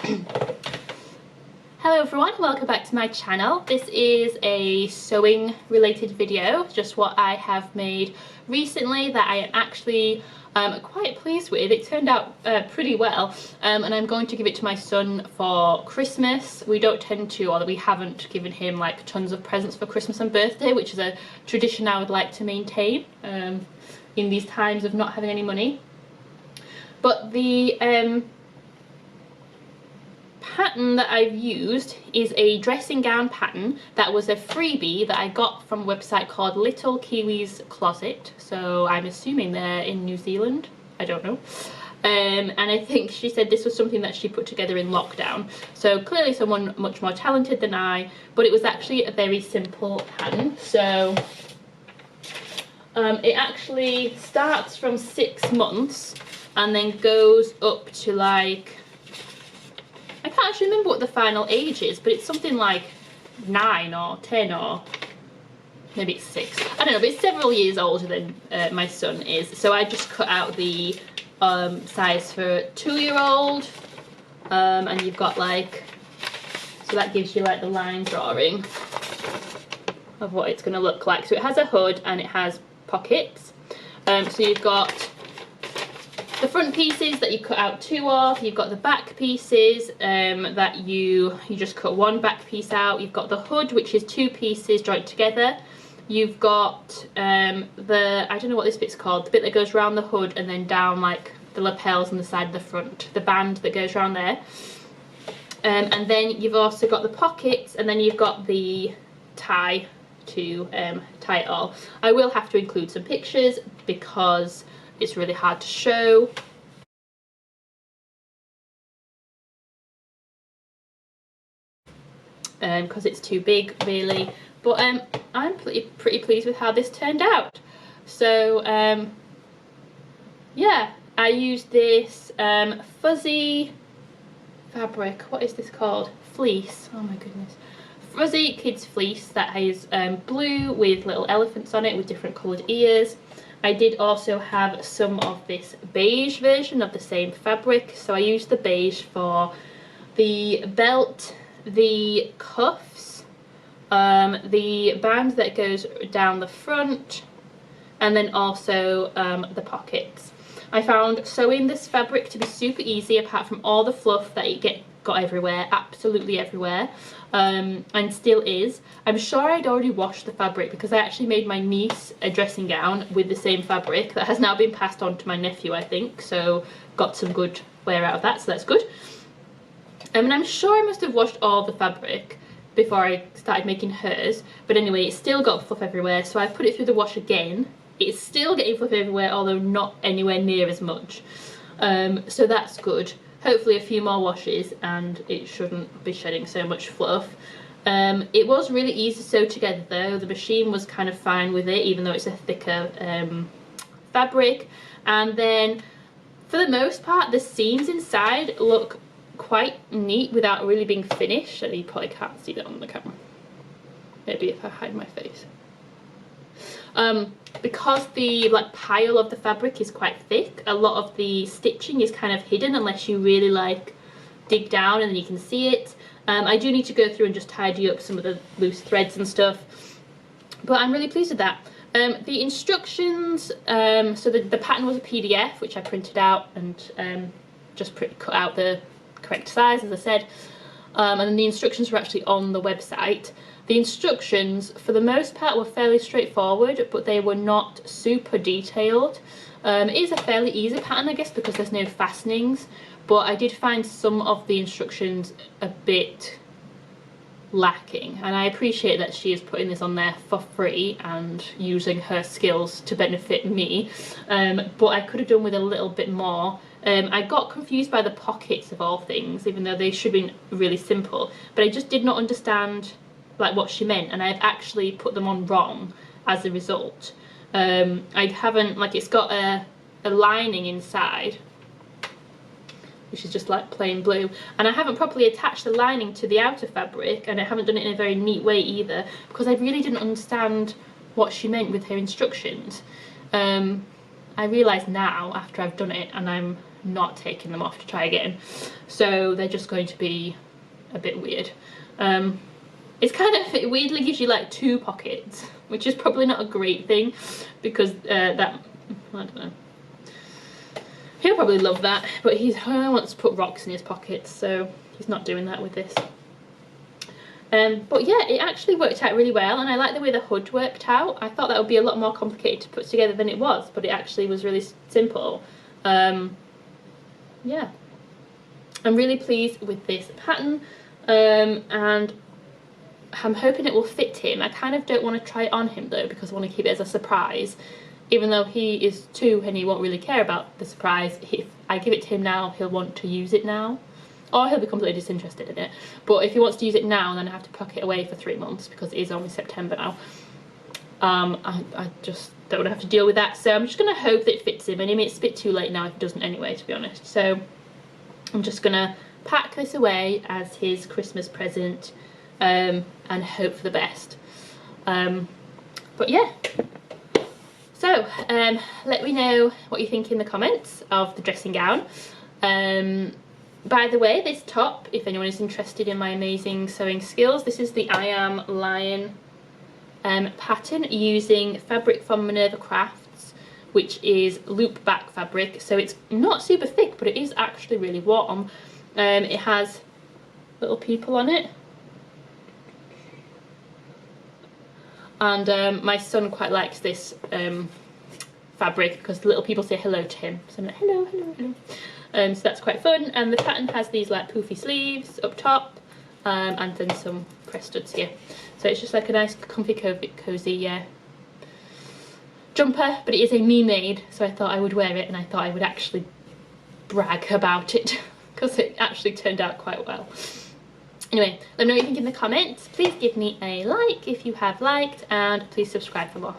Hello everyone, welcome back to my channel. This is a sewing related video, just what I have made recently that I am actually quite pleased with. It turned out pretty well, and I'm going to give it to my son for Christmas. We don't tend to, or we haven't given him like tons of presents for Christmas and birthday, which is a tradition I would like to maintain in these times of not having any money. But the pattern that I've used is a dressing gown pattern that was a freebie that I got from a website called Little Kiwi's Closet, so I'm assuming they're in New Zealand, I don't know. And I think she said this was something that she put together in lockdown, so clearly someone much more talented than I, but it was actually a very simple pattern. So it actually starts from 6 months and then goes up to like, I can't actually remember what the final age is, but it's something like 9 or 10 or maybe it's 6. I don't know, but it's several years older than my son is. So I just cut out the size for 2-year-old, and you've got like, so that gives you like the line drawing of what it's going to look like. So it has a hood and it has pockets. So you've got the front pieces that you cut out 2 of, you've got the back pieces that you just cut 1 back piece out, you've got the hood which is 2 pieces joined together, you've got the, I don't know what this bit's called, the bit that goes around the hood and then down like the lapels on the side of the front, the band that goes around there, and then you've also got the pockets, and then you've got the tie to tie it all. I will have to include some pictures because it's really hard to show. Because it's too big really, but I'm pretty pleased with how this turned out. So yeah, I used this fuzzy fabric, what is this called? Fleece, oh my goodness. Fuzzy kids fleece that has blue with little elephants on it with different coloured ears. I did also have some of this beige version of the same fabric, so I used the beige for the belt, the cuffs, the band that goes down the front, and then also the pockets. I found sewing this fabric to be super easy, apart from all the fluff that it got everywhere, absolutely everywhere, and still is. I'm sure I'd already washed the fabric because I actually made my niece a dressing gown with the same fabric that has now been passed on to my nephew, I think, so got some good wear out of that, so that's good. And I'm sure I must have washed all the fabric before I started making hers, but anyway, it's still got fluff everywhere, so I put it through the wash again. It's still getting fluff everywhere, although not anywhere near as much, so that's good. Hopefully a few more washes and it shouldn't be shedding so much fluff. It was really easy to sew together though. The machine was kind of fine with it, even though it's a thicker fabric. And then for the most part the seams inside look quite neat without really being finished. And you probably can't see that on the camera, maybe if I hide my face. Because the like pile of the fabric is quite thick, a lot of the stitching is kind of hidden unless you really like dig down and then you can see it. I do need to go through and just tidy up some of the loose threads and stuff, but I'm really pleased with that. The instructions, so the pattern was a PDF which I printed out and just cut out the correct size, as I said, and then the instructions were actually on the website. The instructions for the most part were fairly straightforward, but they were not super detailed. It is a fairly easy pattern, I guess, because there's no fastenings, but I did find some of the instructions a bit lacking, and I appreciate that she is putting this on there for free and using her skills to benefit me, but I could have done with a little bit more. I got confused by the pockets of all things, even though they should have been really simple, but I just did not understand like what she meant, and I've actually put them on wrong as a result. I haven't, like, it's got a lining inside which is just like plain blue, and I haven't properly attached the lining to the outer fabric, and I haven't done it in a very neat way either, because I really didn't understand what she meant with her instructions. I realise now after I've done it and I'm not taking them off to try again, so they're just going to be a bit weird. It's kind of, it weirdly gives you like 2 pockets, which is probably not a great thing, because that, I don't know, he'll probably love that, but he wants to put rocks in his pockets, so he's not doing that with this. But yeah, it actually worked out really well, and I like the way the hood worked out. I thought that would be a lot more complicated to put together than it was, but it actually was really simple. Yeah, I'm really pleased with this pattern, and I'm hoping it will fit him. I kind of don't want to try it on him though, because I want to keep it as a surprise, even though he is 2 and he won't really care about the surprise. If I give it to him now, he'll want to use it now, or he'll be completely disinterested in it. But if he wants to use it now, then I have to pack it away for 3 months, because it is only September now. I just don't want to have to deal with that, so I'm just going to hope that it fits him. And I mean, it's a bit too late now if it doesn't anyway, to be honest. So I'm just going to pack this away as his Christmas present, and hope for the best. But yeah, so let me know what you think in the comments of the dressing gown. By the way, this top, if anyone is interested in my amazing sewing skills, this is the I Am Lion pattern using fabric from Minerva Crafts, which is loop back fabric, so it's not super thick, but it is actually really warm. It has little people on it, and my son quite likes this fabric because the little people say hello to him, so I'm like hello, hello, hello. So that's quite fun, and the pattern has these like poofy sleeves up top, and then some press studs here, so it's just like a nice comfy cozy jumper, but it is a me made, so I thought I would wear it, and I thought I would actually brag about it because it actually turned out quite well. Anyway, let me know what you think in the comments. Please give me a like if you have liked, and please subscribe for more.